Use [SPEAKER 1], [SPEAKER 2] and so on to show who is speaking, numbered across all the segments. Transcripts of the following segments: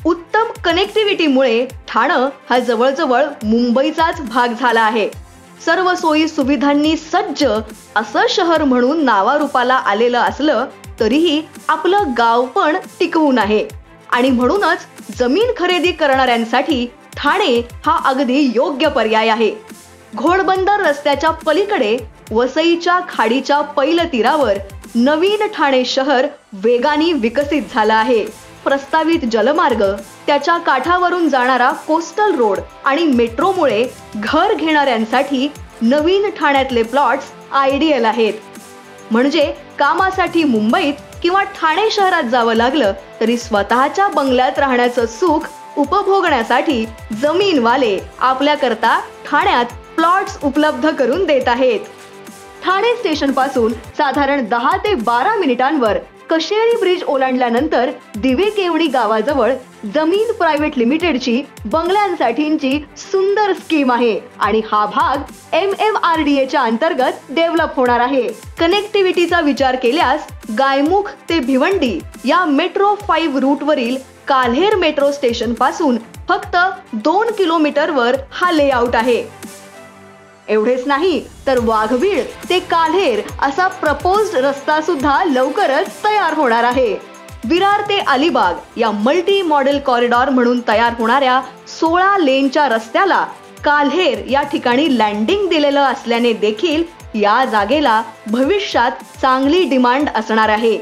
[SPEAKER 1] उत्तम कनेक्टिव्हिटीमुळे ठाणं हा जवळजवळ मुंबईचाच भाग झाला आहे. सर्व सोयी सुविधांनी सज्ज असं शहर म्हणून नावारूपाला आलेलं असलं तरीही आपलं गाव पण टिकवून आहे. आणि म्हणूनच जमीन खरेदी करणाऱ्यांसाठी ठाणे हा अगदी योग्य पर्याय आहे. घोडबंदर रस्त्याच्या पलीकडे वसईच्या खाडीच्या पैलतीरावर नवीन ठाणे शहर वेगाने विकसित झालं आहे. प्रस्तावित जलमार्ग, त्याच्या काठावरून जाणारा कोस्टल रोड आणि मेट्रोमुळे घर घेणाऱ्यांसाठी नवीन ठाण्यातले प्लॉट्स आयडियल आहेत. म्हणजे कामासाठी मुंबईत किंवा ठाणे शहरात जावं लागलं तरी स्वतःच्या बंगल्यात राहण्याचं सुख उपभोगण्यासाठी जमीनवाले आपल्याकरता ठाण्यात प्लॉट्स उपलब्ध करून देत आहेत. ठाणे स्टेशन पासून साधारण 10 ते 12 मिनिटांवर कशेळी ब्रिज ओलांडल्यानंतर दिवेकेवडी गावाजवळ जमीन प्रायव्हेट लिमिटेडची बंगल्यांसाठीची सुंदर स्कीम आहे आणि हा भाग MMRDAच्या अंतर्गत डेव्हलप होणार आहे. कनेक्टिव्हिटीचा विचार केल्यास गायमुख ते भिवंडी या मेट्रो 5 रूटवरील काल्हेर मेट्रो स्टेशन पासून फक्त 2 किलोमीटरवर हा लेआउट आहे. एवढेच नाही तर वाघबीळ ते काल्हेर असा प्रपोज्ड रस्ता सुद्धा लवकरच तयार होणार आहे. विरार ते अलिबाग या मल्टी मॉडेल कॉरिडॉर म्हणून तयार होणाऱ्या 16 लेनच्या रस्त्याला काल्हेर या ठिकाणी लँडिंग दिलेलं असल्याने देखील या जागेला भविष्यात चांगली डिमांड असणार आहे.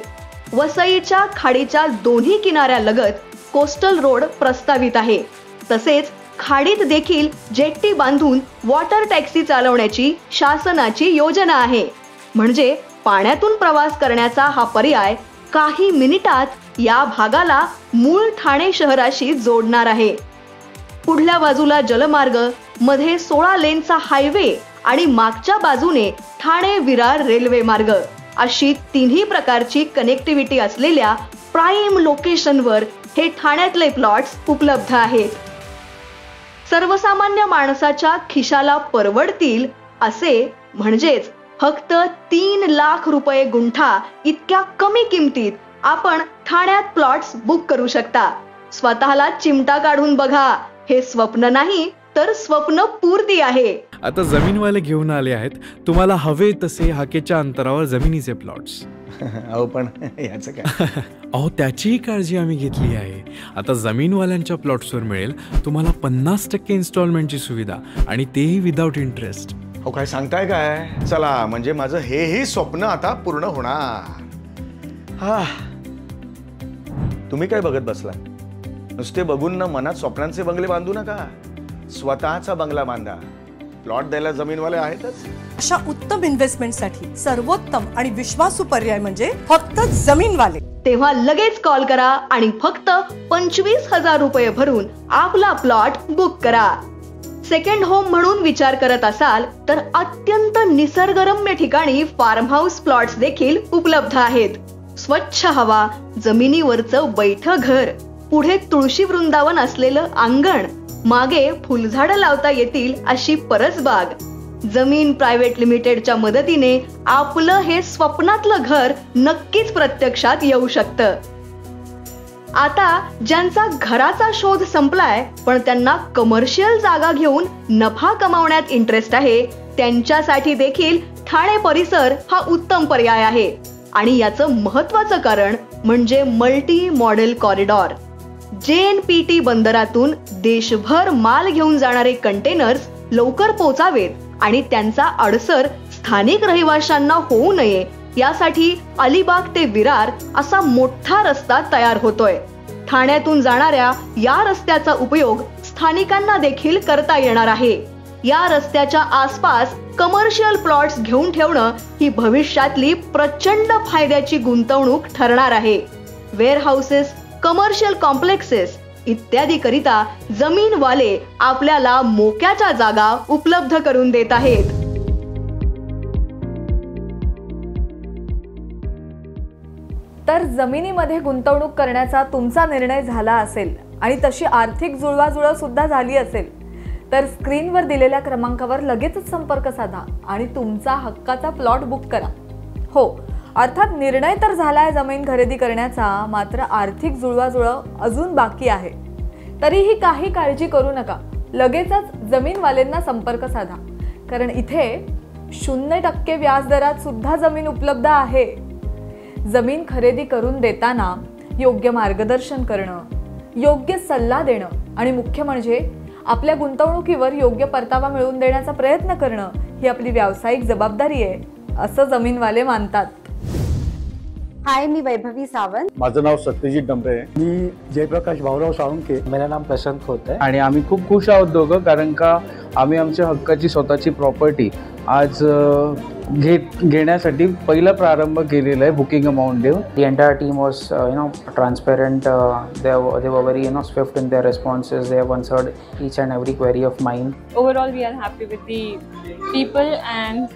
[SPEAKER 1] वसईच्या खाडीच्या दोन्ही किनाऱ्यालगत कोस्टल रोड प्रस्तावित आहे. तसेच खाडीत देखील जेट्टी बांधून वॉटर टॅक्सी चालवण्याची शासनाची योजना आहे. म्हणजे पाण्यातून प्रवास करण्याचा हा पर्याय काही मिनिटात या भागाला मूळ ठाणे शहराशी जोडणार आहे. पुढल्या बाजूला जलमार्ग, मध्ये 16 लेनचा हायवे आणि मागच्या बाजूने ठाणे विरार रेल्वे मार्ग अशी तिन्ही प्रकारची कनेक्टिव्हिटी असलेल्या प्राईम लोकेशनवर हे ठाण्यातले प्लॉट्स उपलब्ध आहेत. सर्वसामान्य माणसाच्या खिशाला परवडतील असे म्हणजेच फक्त 3 लाख रुपये गुंठा इतक्या कमी किमतीत आपण ठाण्यात प्लॉट्स बुक करू शकता. स्वतःला चिमटा काढून बघा, हे स्वप्न नाही तर स्वप्न पूर्ती आहे.
[SPEAKER 2] आता जमीनवाले घेऊन आले आहेत तुम्हाला हवे तसे हाकेच्या अंतरावर जमिनीचे प्लॉट्स.
[SPEAKER 3] अहो पण याचं काय?
[SPEAKER 2] अहो त्याचीही काळजी आम्ही घेतली आहे. आता जमीनवाल्यांच्या प्लॉट्सवर मिळेल तुम्हाला 50% इन्स्टॉलमेंटची सुविधा आणि तेही विदाउट इंटरेस्ट.
[SPEAKER 3] अहो काय सांगताय काय? चला म्हणजे माझं हेही स्वप्न आता पूर्ण होणार. हा, तुम्ही काय बघत बसला? नुसते बघून ना मनात स्वप्नांचे बंगले बांधू नका. स्वतःचा बंगला बांधा. प्लॉट द्यायला जमीनवाले आहेतच.
[SPEAKER 4] अशा उत्तम इन्व्हेस्टमेंटसाठी सर्वोत्तम आणि विश्वासू पर्याय म्हणजे फक्त जमीनवाले.
[SPEAKER 1] तेव्हा लगेच कॉल करा आणि फक्त 25,000 रुपये भरून आपला प्लॉट बुक करा. सेकंड होम म्हणून विचार करत असाल तर अत्यंत निसर्गरम्य ठिकाणी फार्म हाऊस प्लॉट्स देखील उपलब्ध आहेत. स्वच्छ हवा, जमिनीवरचं बैठं घर, पुढे तुळशी वृंदावन असलेलं अंगण, मागे फुलझाडं लावता येतील अशी परसबाग. जमीन प्रायव्हेट लिमिटेडच्या मदतीने आपलं हे स्वप्नातलं घर नक्कीच प्रत्यक्षात येऊ शकतं. आता ज्यांचा घराचा शोध संपलाय पण त्यांना कमर्शियल जागा घेऊन नफा कमावण्यात इंटरेस्ट आहे त्यांच्यासाठी देखील ठाणे परिसर हा उत्तम पर्याय आहे. आणि याचं महत्वाचं कारण म्हणजे मल्टी मॉडेल कॉरिडॉर. JNPT बंदरातून देशभर माल घेऊन जाणारे कंटेनर्स लवकर पोहोचावेत आणि त्यांचा अडसर स्थानिक रहिवाशांना होऊ नये यासाठी अलिबाग ते विरार असा मोठा रस्ता तयार होतोय. ठाण्यातून जाणाऱ्या या रस्त्याचा उपयोग स्थानिकांना देखील करता येणार आहे. या रस्त्याच्या आसपास कमर्शियल प्लॉट्स घेऊन ठेवणं ही भविष्यातली प्रचंड फायद्याची गुंतवणूक ठरणार आहे. वेअरहाऊसेस, कमर्शियल कॉम्प्लेक्सेस इत्यादी करिता जमीनवाले आपल्याला मोक्याच्या जागा उपलब्ध करून देत आहेत.
[SPEAKER 5] तर जमिनीमध्ये गुंतवणूक करण्याचा तुमचा निर्णय झाला असेल आणि तशी आर्थिक जुळवाजुळव सुद्धा झाली असेल तर स्क्रीनवर दिलेल्या क्रमांकावर लगेचच संपर्क साधा आणि तुमचा हक्काचा प्लॉट बुक करा. हो, अर्थात निर्णय तर झालाय जमीन खरेदी करण्याचा, मात्र आर्थिक जुळवाजुळव अजून बाकी आहे. तरीही काही काळजी करू नका, लगेचच जमीनवाल्यांना संपर्क साधा, कारण इथे 0% व्याजदरात सुद्धा जमीन उपलब्ध आहे. जमीन खरेदी करून देताना योग्य मार्गदर्शन करणं, योग्य सल्ला देणं आणि मुख्य म्हणजे आपल्या गुंतवणुकीवर योग्य परतावा मिळवून देण्याचा प्रयत्न करणं ही आपली व्यावसायिक जबाबदारी आहे, असं जमीनवाले मानतात.
[SPEAKER 6] हाय, मी वैभवी सावंत.
[SPEAKER 7] माझं नाव सत्यजित डंबरे आहे.
[SPEAKER 8] मी जयप्रकाश भाऊराव साळुंके.
[SPEAKER 9] मेरा नाम प्रशांत खोत आहे.
[SPEAKER 7] आणि आम्ही खूप खुश आहोत दोघं, कारण का आम्ही आमच्या हक्काची स्वतःची प्रॉपर्टी आज घेण्यासाठी पहिला प्रारंभ केलेला आहे बुकिंग अमाउंट देऊन.
[SPEAKER 9] The entire team was transparent. They were very swift in their responses. They have answered each and every query of mine.
[SPEAKER 10] Overall, we are happy with the people and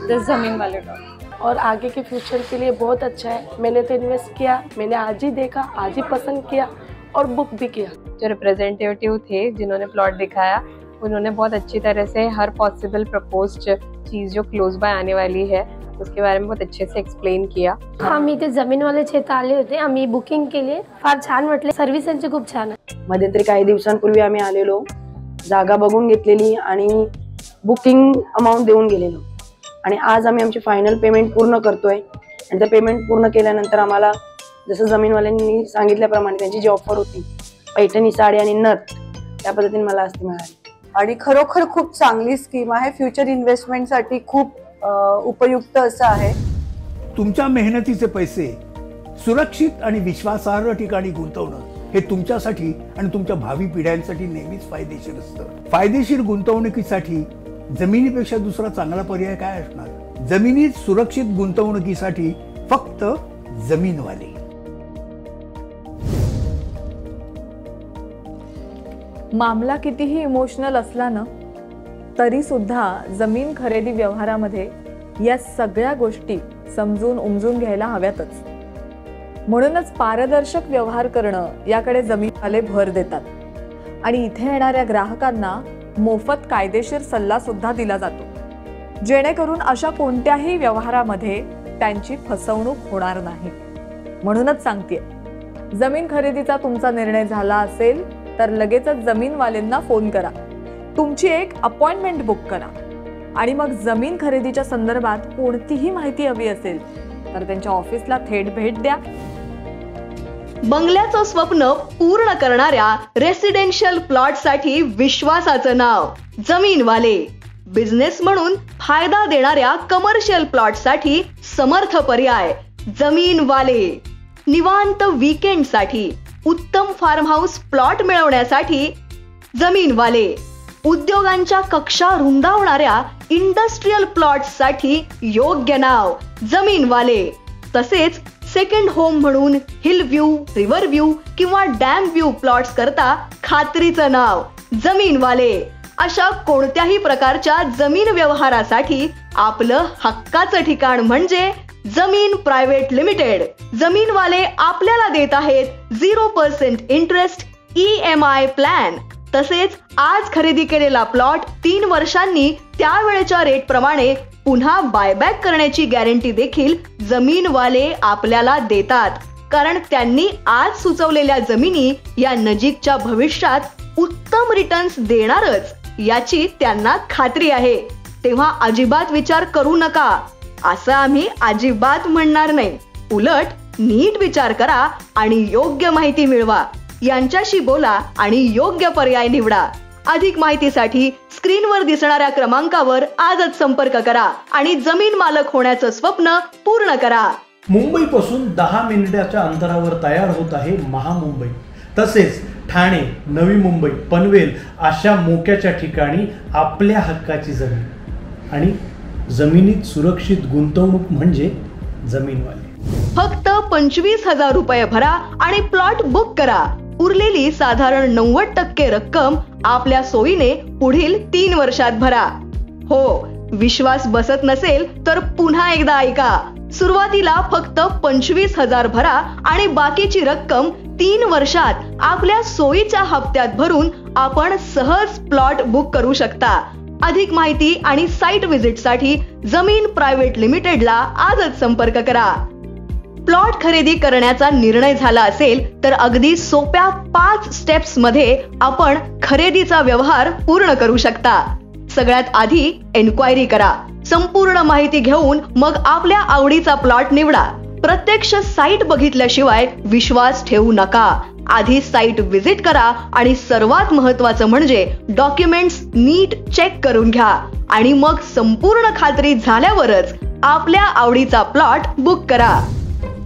[SPEAKER 10] the Zameen Wale talk.
[SPEAKER 11] और आगे के future के लिए बहुत अच्छा है. मैंने तो invest KIA, मैंने आज ही देखा, आज ही पसंद किया और बुक भी किया.
[SPEAKER 10] जो रिप्रेजेंटेटिव थे जिन्होंने प्लॉट दिखाया, उन्होंने बहुत अच्छी तरह से हर पॉसिबल प्रपोज्ड चीज़ जो क्लोज बाय आने वाली है उसके बारे में बहुत अच्छे से एक्सप्लेन किया.
[SPEAKER 11] आम्ही इथे जमीनवाले क्षेत्र आले होते. आम्ही बुकिंग केली, फार छान वाटले. सर्व्हिस त्यांची खूप छान आहे.
[SPEAKER 12] मध्यंतरी काही दिवसांपूर्वी आम्ही आलेलो, जागा बघून घेतलेली आणि बुकिंग अमाऊंट देऊन गेलेलो आणि आज आम्ही आमची फायनल पेमेंट पूर्ण करतोय. आणि ते पेमेंट पूर्ण केल्यानंतर आम्हाला जसं जमीनवाल्यांनी सांगितल्याप्रमाणे त्यांची जी ऑफर होती पैठणी साडी आणि नथ, त्या पद्धतीने मला आज ती मिळाली.
[SPEAKER 4] आणि खरोखर खूप चांगली स्कीम आहे. फ्युचर इन्व्हेस्टमेंटसाठी खूप उपयुक्त असं आहे.
[SPEAKER 8] तुमच्या मेहनतीचे पैसे सुरक्षित आणि विश्वासार्ह ठिकाणी गुंतवणं हे तुमच्यासाठी आणि तुमच्या भावी पिढ्यांसाठी नेहमीच फायदेशीर असतं. फायदेशीर गुंतवणुकीसाठी जमिनीपेक्षा दुसरा चांगला पर्याय काय असणार? जमिनीत सुरक्षित गुंतवणुकीसाठी फक्त जमीनवाले.
[SPEAKER 5] मामला कितीही इमोशनल असला ना तरी सुद्धा जमीन खरेदी व्यवहारामध्ये या सगळ्या गोष्टी समजून उमजून घ्यायला हव्यातच. म्हणूनच पारदर्शक व्यवहार करणं याकडे जमीनवाले भर देतात आणि इथे येणाऱ्या ग्राहकांना मोफत कायदेशीर सल्ला सुद्धा दिला जातो, जेणेकरून अशा कोणत्याही व्यवहारामध्ये त्यांची फसवणूक होणार नाही. म्हणूनच सांगते, जमीन खरेदीचा तुमचा निर्णय झाला असेल तर लगेचच जमीनवाल्यांना फोन करा, तुमची एक अपॉइंटमेंट बुक करा आणि मग जमीन खरेदीच्या संदर्भात कोणतीही माहिती हवी असेल तर त्यांच्या ऑफिसला थेट भेट द्या.
[SPEAKER 1] बंगल्याचं स्वप्न पूर्ण करणाऱ्या रेसिडेन्शियल प्लॉट साठी विश्वासाचं नाव जमीनवाले. बिझनेस म्हणून फायदा देणाऱ्या कमर्शियल प्लॉट साठी समर्थ पर्याय जमीनवाले. निवांत वीकेंड साठी उत्तम फार्म हाऊस प्लॉट मिळवण्यासाठी जमीनवाले. उद्योगांच्या कक्षा रुंदावणाऱ्या इंडस्ट्रियल प्लॉट साठी योग्य नाव जमीनवाले. तसेच सेकंड होम म्हणून हिल व्ह्यू, रिव्हर व्ह्यू किंवा डॅम व्ह्यू प्लॉट्स करता खात्रीचं नाव जमीनवाले. अशा कोणत्याही प्रकारच्या जमीन व्यवहारासाठी आपलं हक्काचं ठिकाण म्हणजे जमीन प्रायव्हेट लिमिटेड. जमीनवाले आपल्याला देत आहेत 0% इंटरेस्ट EMI प्लॅन. तसेच आज खरेदी केलेला प्लॉट 3 वर्षांनी त्यावेळेच्या रेट प्रमाणे पुन्हा बायबॅक करण्याची गॅरंटी देखील जमीनवाले आपल्याला देतात, कारण त्यांनी आज सुचवलेल्या जमिनी या नजीकच्या भविष्यात उत्तम रिटर्न्स देणारच याची त्यांना खात्री आहे. तेव्हा अजिबात विचार करू नका असं आम्ही अजिबात म्हणणार नाही. उलट नीट विचार करा आणि योग्य माहिती मिळवा. यांच्याशी बोला आणि योग्य पर्याय निवडा. अधिक माहितीसाठी स्क्रीनवर दिसणाऱ्या क्रमांकावर आजच संपर्क करा आणि जमीन मालक होण्याचं स्वप्न पूर्ण करा.
[SPEAKER 13] मुंबईपासून 10 मिनिटाच्या अंतरावर तयार होत आहे महामुंबई. तसेच ठाणे, नवी मुंबई, पनवेल अशा मोक्याच्या ठिकाणी आपल्या हक्काची जमीन आणि जमिनीत सुरक्षित गुंतवणूक म्हणजे जमीनवाले.
[SPEAKER 1] फक्त 25,000 रुपये भरा आणि प्लॉट बुक करा. उरलेली साधारण 90% रक्कम आपल्या सोयीने पुढील 3 वर्षात भरा. हो, विश्वास बसत नसेल तर पुन्हा एकदा ऐका. सुरुवातीला फक्त 25,000 भरा आणि बाकीची रक्कम 3 वर्षात आपल्या सोयीच्या हप्त्यात भरून आपण सहज प्लॉट बुक करू शकता. अधिक माहिती आणि साइट व्हिजिट साठी जमीन प्रायव्हेट लिमिटेडला आजच संपर्क करा. प्लॉट खरेदी करण्याचा निर्णय झाला असेल तर अगदी सोप्या 5 स्टेप्स मध्ये आपण खरेदीचा व्यवहार पूर्ण करू शकता. सगळ्यात आधी एन्क्वायरी करा. संपूर्ण माहिती घेऊन मग आपल्या आवडीचा प्लॉट निवडा. प्रत्यक्ष साईट बघितल्याशिवाय विश्वास ठेवू नका. आधी साईट व्हिजिट करा आणि सर्वात महत्त्वाचं म्हणजे डॉक्युमेंट्स नीट चेक करून घ्या आणि मग संपूर्ण खात्री झाल्यावरच आपल्या आवडीचा प्लॉट बुक करा.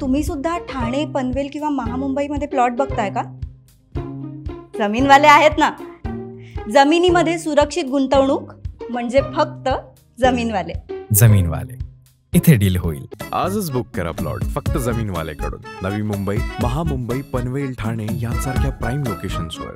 [SPEAKER 14] तुम्ही सुद्धा ठाणे, पनवेल किंवा महामुंबईमध्ये प्लॉट बघताय का? जमीनवाले आहेत ना. जमिनीमध्ये सुरक्षित गुंतवणूक म्हणजे फक्त जमीनवाले.
[SPEAKER 2] जमीनवाले, इथे डील होईल. आजच बुक करा प्लॉट फक्त जमीनवालेकडून. नवी मुंबई, महामुंबई, पनवेल, ठाणे यांसारख्या प्राईम लोकेशन्सवर.